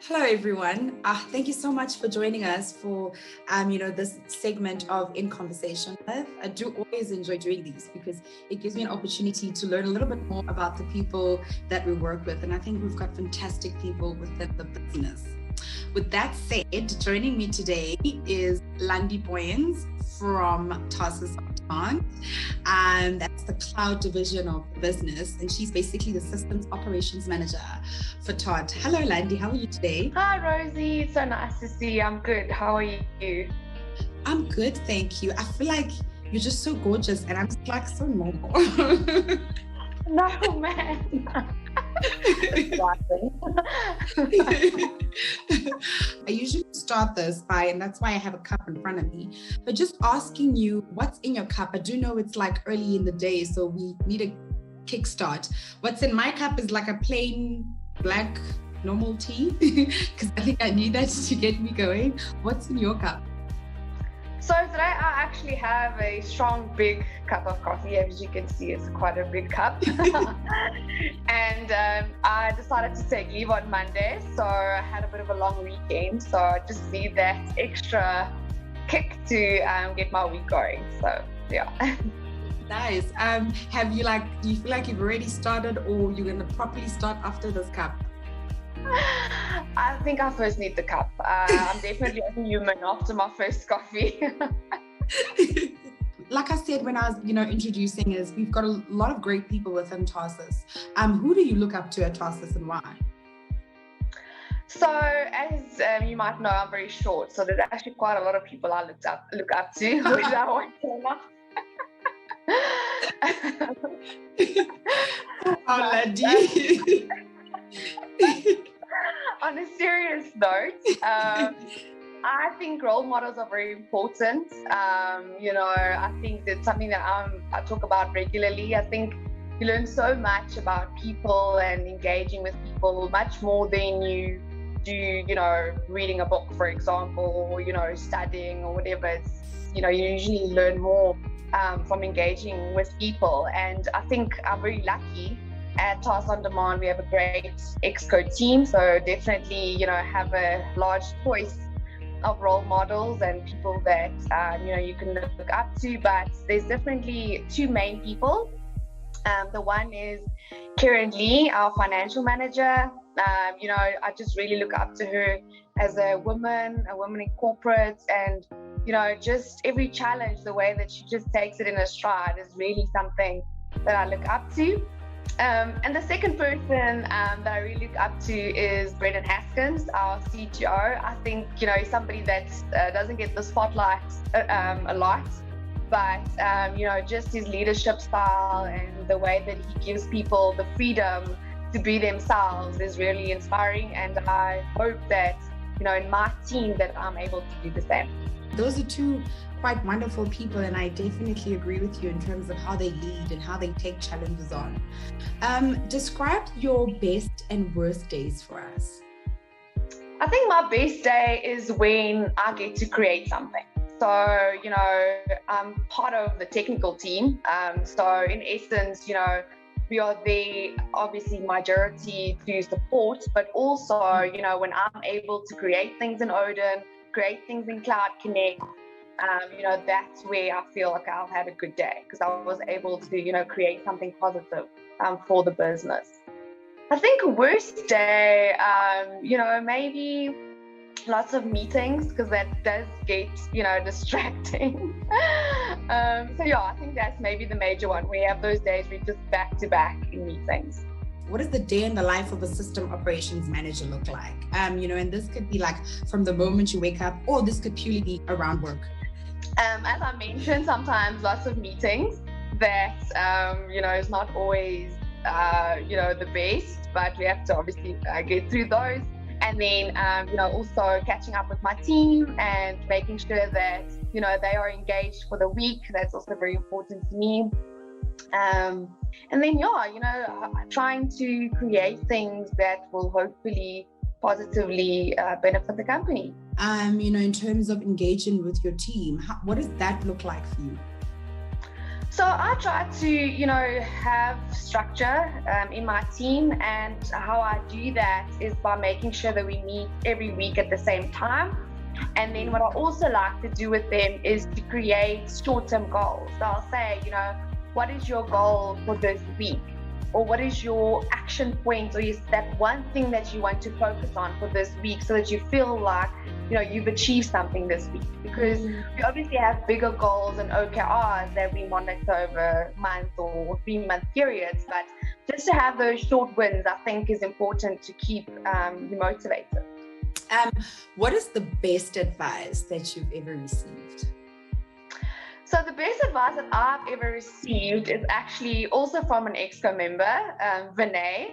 Hello, everyone. Thank you so much for joining us for, this segment of In Conversation With. I do always enjoy doing these because it gives me an opportunity to learn a little bit more about the people that we work with. And I think we've got fantastic people within the business. With that said, joining me today is Landie Booysens from Tarsus. And that's the cloud division of the business, and she's basically the systems operations manager for Todd. Hello, Landie. How are you today? Hi, Rosie. It's so nice to see you. I'm good. How are you? I'm good, thank you. I feel like you're just so gorgeous, and I'm just like so normal. No, man. I usually start this by, and that's why I have a cup in front of me, but just asking you what's in your cup. I do know it's like early in the day, so we need a kickstart. What's in my cup is like a plain black normal tea, because I think I need that to get me going. What's in your cup? So today I actually have a strong, big cup of coffee. As you can see, it's quite a big cup. And I decided to take leave on Monday, so I had a bit of a long weekend. So I just need that extra kick to get my week going. So yeah. Nice. Do you feel like you've already started, or you're going to properly start after this cup? I think I first need the cup. I'm definitely a human after my first coffee. Like I said when I was, introducing is we've got a lot of great people within Tarsus. Who do you look up to at Tarsus and why? So as you might know, I'm very short. So there's actually quite a lot of people I look up to, which I won't tell Oh, Landie. On a serious note, I think role models are very important. I think that's something that I talk about regularly. I think you learn so much about people and engaging with people, much more than you do, reading a book, for example, or, studying or whatever. It's, you usually learn more from engaging with people. And I think I'm very lucky. At Task on Demand, we have a great Exco team, so definitely, have a large choice of role models and people that, you can look up to, but there's definitely two main people. The one is Karen Lee, our financial manager. I just really look up to her as a woman in corporate, and, just every challenge, the way that she just takes it in her stride is really something that I look up to. And the second person that I really look up to is Brendan Haskins, our CTO. I think, somebody that doesn't get the spotlight a lot, but, just his leadership style and the way that he gives people the freedom to be themselves is really inspiring. And I hope that, in my team that I'm able to do the same. Those are two quite wonderful people, and I definitely agree with you in terms of how they lead and how they take challenges on. Describe your best and worst days for us. I think my best day is when I get to create something. So, I'm part of the technical team. So in essence, we are the obviously majority to support, but also, when I'm able to create things in Odin, create things in Cloud Connect, that's where I feel like I'll have a good day, because I was able to, create something positive for the business. I think worst day, maybe lots of meetings, because that does get, distracting. I think that's maybe the major one. We have those days we're just back to back in meetings. What does the day in the life of a system operations manager look like? And this could be like from the moment you wake up, or this could purely be around work. As I mentioned, sometimes lots of meetings that, is not always, the best, but we have to obviously get through those. And then, also catching up with my team and making sure that, they are engaged for the week. That's also very important to me. And then, trying to create things that will hopefully positively benefit the company. In terms of engaging with your team, what does that look like for you? So I try to, have structure in my team, and how I do that is by making sure that we meet every week at the same time. And then what I also like to do with them is to create short-term goals. So I'll say, what is your goal for this week? Or what is your action point, or is that one thing that you want to focus on for this week, so that you feel like, you've achieved something this week? Because we obviously have bigger goals and OKRs that we monitor over month or 3-month periods, but just to have those short wins, I think, is important to keep you motivated. What is the best advice that you've ever received? So the best advice that I've ever received is actually also from an EXCO member, Vinay.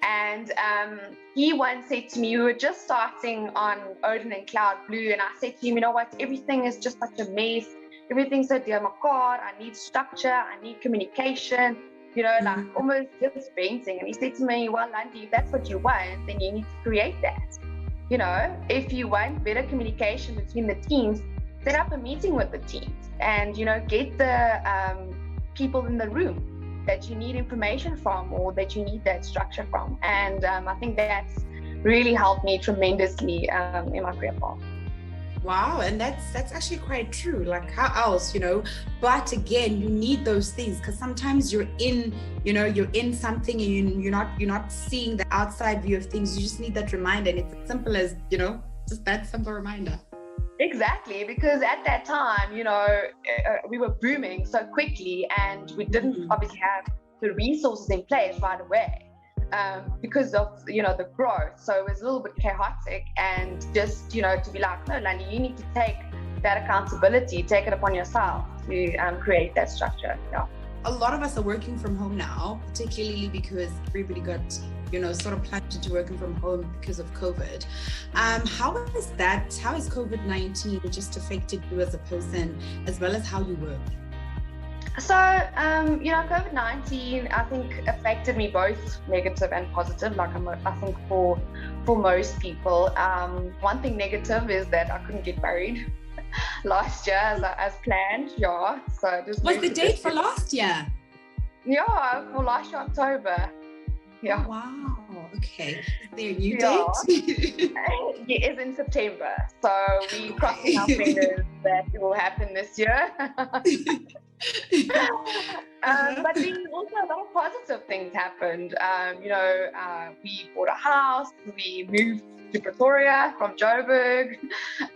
And he once said to me, we were just starting on Odin and Cloud Blue, and I said to him, everything is just such a mess. Everything's so dear, my God, I need structure, I need communication, like almost just venting. And he said to me, well, Landie, if that's what you want, then you need to create that. If you want better communication between the teams, set up a meeting with the teams and, get the people in the room that you need information from, or that you need that structure from. And I think that's really helped me tremendously in my career path. Wow, and that's actually quite true. Like, how else, But again, you need those things, because sometimes you're in something and you're not seeing the outside view of things. You just need that reminder, and it's as simple as, just that simple reminder. Exactly, because at that time, we were booming so quickly, and we didn't obviously have the resources in place right away because of, the growth. So it was a little bit chaotic, and just, to be like, no, Landie, you need to take that accountability, take it upon yourself to create that structure. Yeah. A lot of us are working from home now, particularly because everybody got, sort of plunged into working from home because of COVID. How has COVID-19 just affected you as a person, as well as how you work? So, COVID-19, I think, affected me both negative and positive, like I think for most people. One thing negative is that I couldn't get married last year as planned. Yeah. So just what's the date for last year? Yeah, for last year, October. Yeah. Oh, wow. Okay. Is there a new date? It is in September. So we crossing our fingers that it will happen this year. But then also a lot of positive things happened. We bought a house. We moved to Pretoria from Joburg. So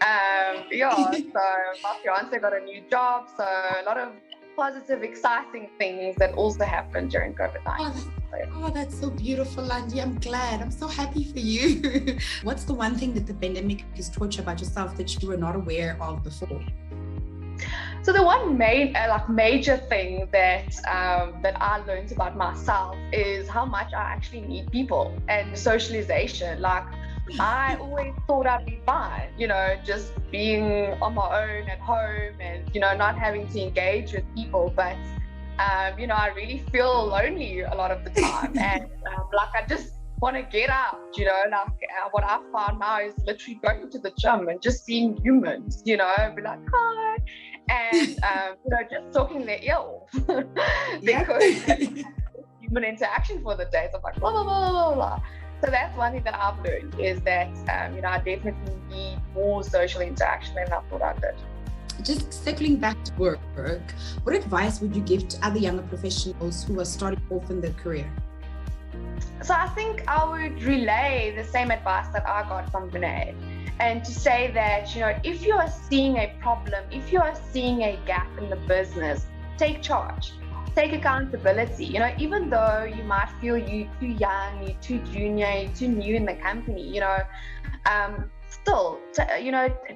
my fiance got a new job. So a lot of positive, exciting things that also happened during COVID-19. Oh, that's so beautiful, Landie. I'm glad. I'm so happy for you. What's the one thing that the pandemic has taught you about yourself that you were not aware of before? So the one major thing that I learned about myself is how much I actually need people and socialization. Like, I always thought I'd be fine, just being on my own at home and, not having to engage with people. But, I really feel lonely a lot of the time. And I just want to get out, what I found now is literally going to the gym and just seeing humans, be like, hi. And, just talking their ear off because human interaction for the day. So I'm like, blah, blah, blah, blah, blah. So that's one thing that I've learned is that, I definitely need more social interaction than I thought I did. Just circling back to work, what advice would you give to other younger professionals who are starting off in their career? So I think I would relay the same advice that I got from Vinay, and to say that, if you are seeing a problem, if you are seeing a gap in the business, take charge. Take accountability. Even though you might feel you're too young, you're too junior, you're too new in the company, still,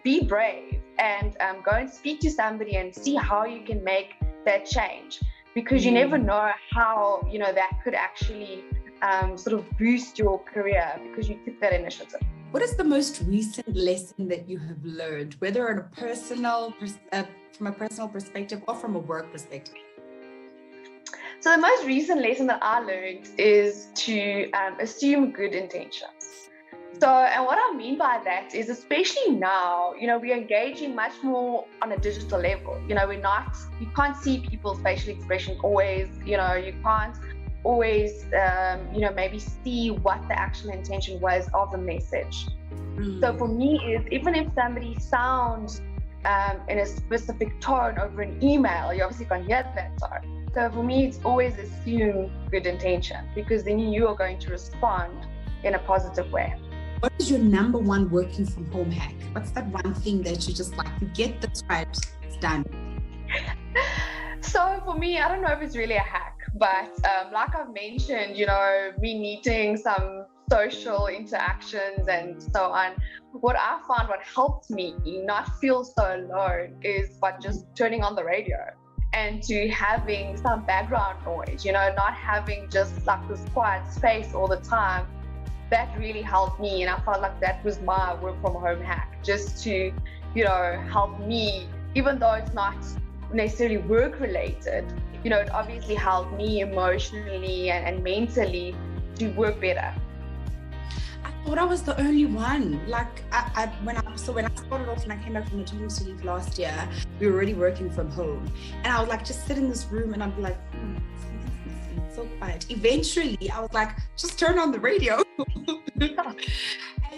be brave and go and speak to somebody and see how you can make that change, because you never know how, that could actually sort of boost your career because you took that initiative. What is the most recent lesson that you have learned, whether on a personal, from a personal perspective or from a work perspective? So the most recent lesson that I learned is to assume good intentions. So, and what I mean by that is, especially now, we're engaging much more on a digital level. You can't see people's facial expression always, you can't always, maybe see what the actual intention was of a message. So for me, even if somebody sounds in a specific tone over an email, you obviously can't hear that tone. So for me, it's always assume good intention, because then you are going to respond in a positive way. What is your number one working from home hack? What's that one thing that you just like, you get this right, it's done? So for me, I don't know if it's really a hack, but like I've mentioned, me needing some social interactions and so on, what I found, what helped me not feel so alone is by just turning on the radio and to having some background noise, not having just like this quiet space all the time. That really helped me, and I felt like that was my work from home hack, just to, help me, even though it's not necessarily work related, it obviously helped me emotionally and mentally to work better. I thought I was the only one. Like when I started off and I came back from maternity leave last year, we were already working from home, and I would like just sit in this room and I'd be like, it's so quiet. Eventually I was like, just turn on the radio.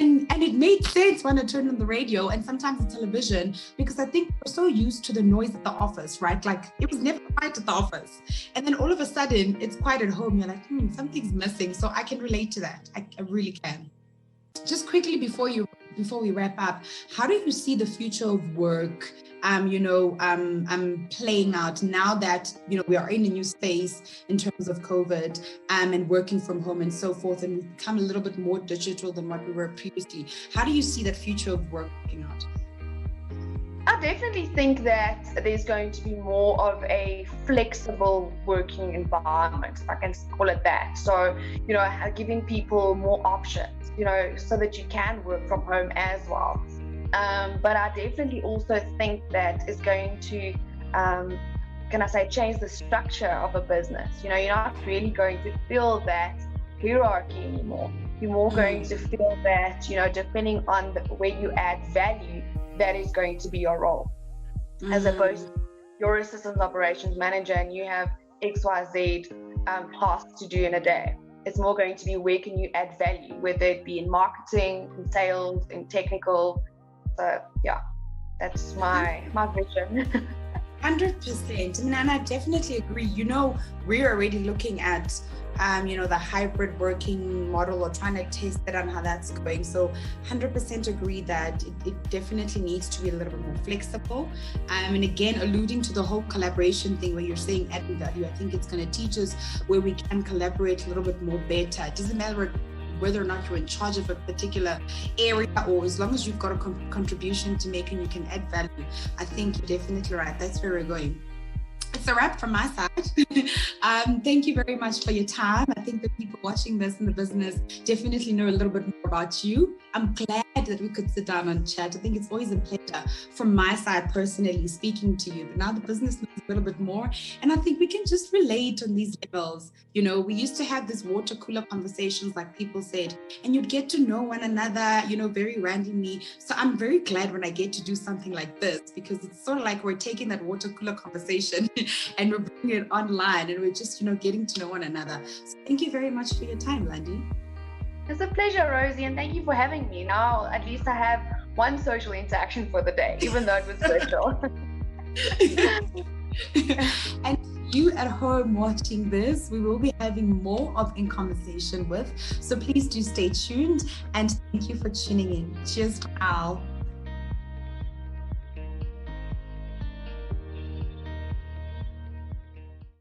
And it made sense when I turned on the radio and sometimes the television, because I think we're so used to the noise at the office, right? Like it was never quiet at the office. And then all of a sudden it's quiet at home. You're like, something's missing. So I can relate to that. I really can. Just quickly before we wrap up, how do you see the future of work playing out now that we are in a new space in terms of COVID and working from home and so forth, and we've become a little bit more digital than what we were previously? How do you see that future of work working out? I definitely think that there's going to be more of a flexible working environment, if I can call it that. So, giving people more options, so that you can work from home as well. But I definitely also think that it's going to, change the structure of a business. You're not really going to feel that hierarchy anymore. You're more going to feel that, depending on where you add value, that is going to be your role. As opposed to you're a systems operations manager and you have XYZ tasks to do in a day. It's more going to be where can you add value, whether it be in marketing, in sales, in technical. So yeah, that's my vision. 100%. And I definitely agree. We're already looking at the hybrid working model, or trying to test that on how that's going. So 100% agree that it definitely needs to be a little bit more flexible. And again, alluding to the whole collaboration thing where you're saying adding value, I think it's going to teach us where we can collaborate a little bit more better. It doesn't matter whether or not you're in charge of a particular area, or as long as you've got a contribution to make and you can add value. I think you're definitely right. That's where we're going. It's a wrap from my side. Thank you very much for your time. I think the people watching this in the business definitely know a little bit more about you. I'm glad that we could sit down and chat. I think it's always a pleasure from my side personally speaking to you, but now the business knows a little bit more, and I think we can just relate on these levels. We used to have these water cooler conversations, like people said, and you'd get to know one another, very randomly. So I'm very glad when I get to do something like this, because it's sort of like we're taking that water cooler conversation and we're bringing it online, and we're just, getting to know one another. So thank you very much for your time, Landie. It's a pleasure, Rosie, and thank you for having me. Now, at least I have one social interaction for the day, even though it was virtual. And you at home watching this, we will be having more of In Conversation With. So please do stay tuned, and thank you for tuning in. Cheers for now.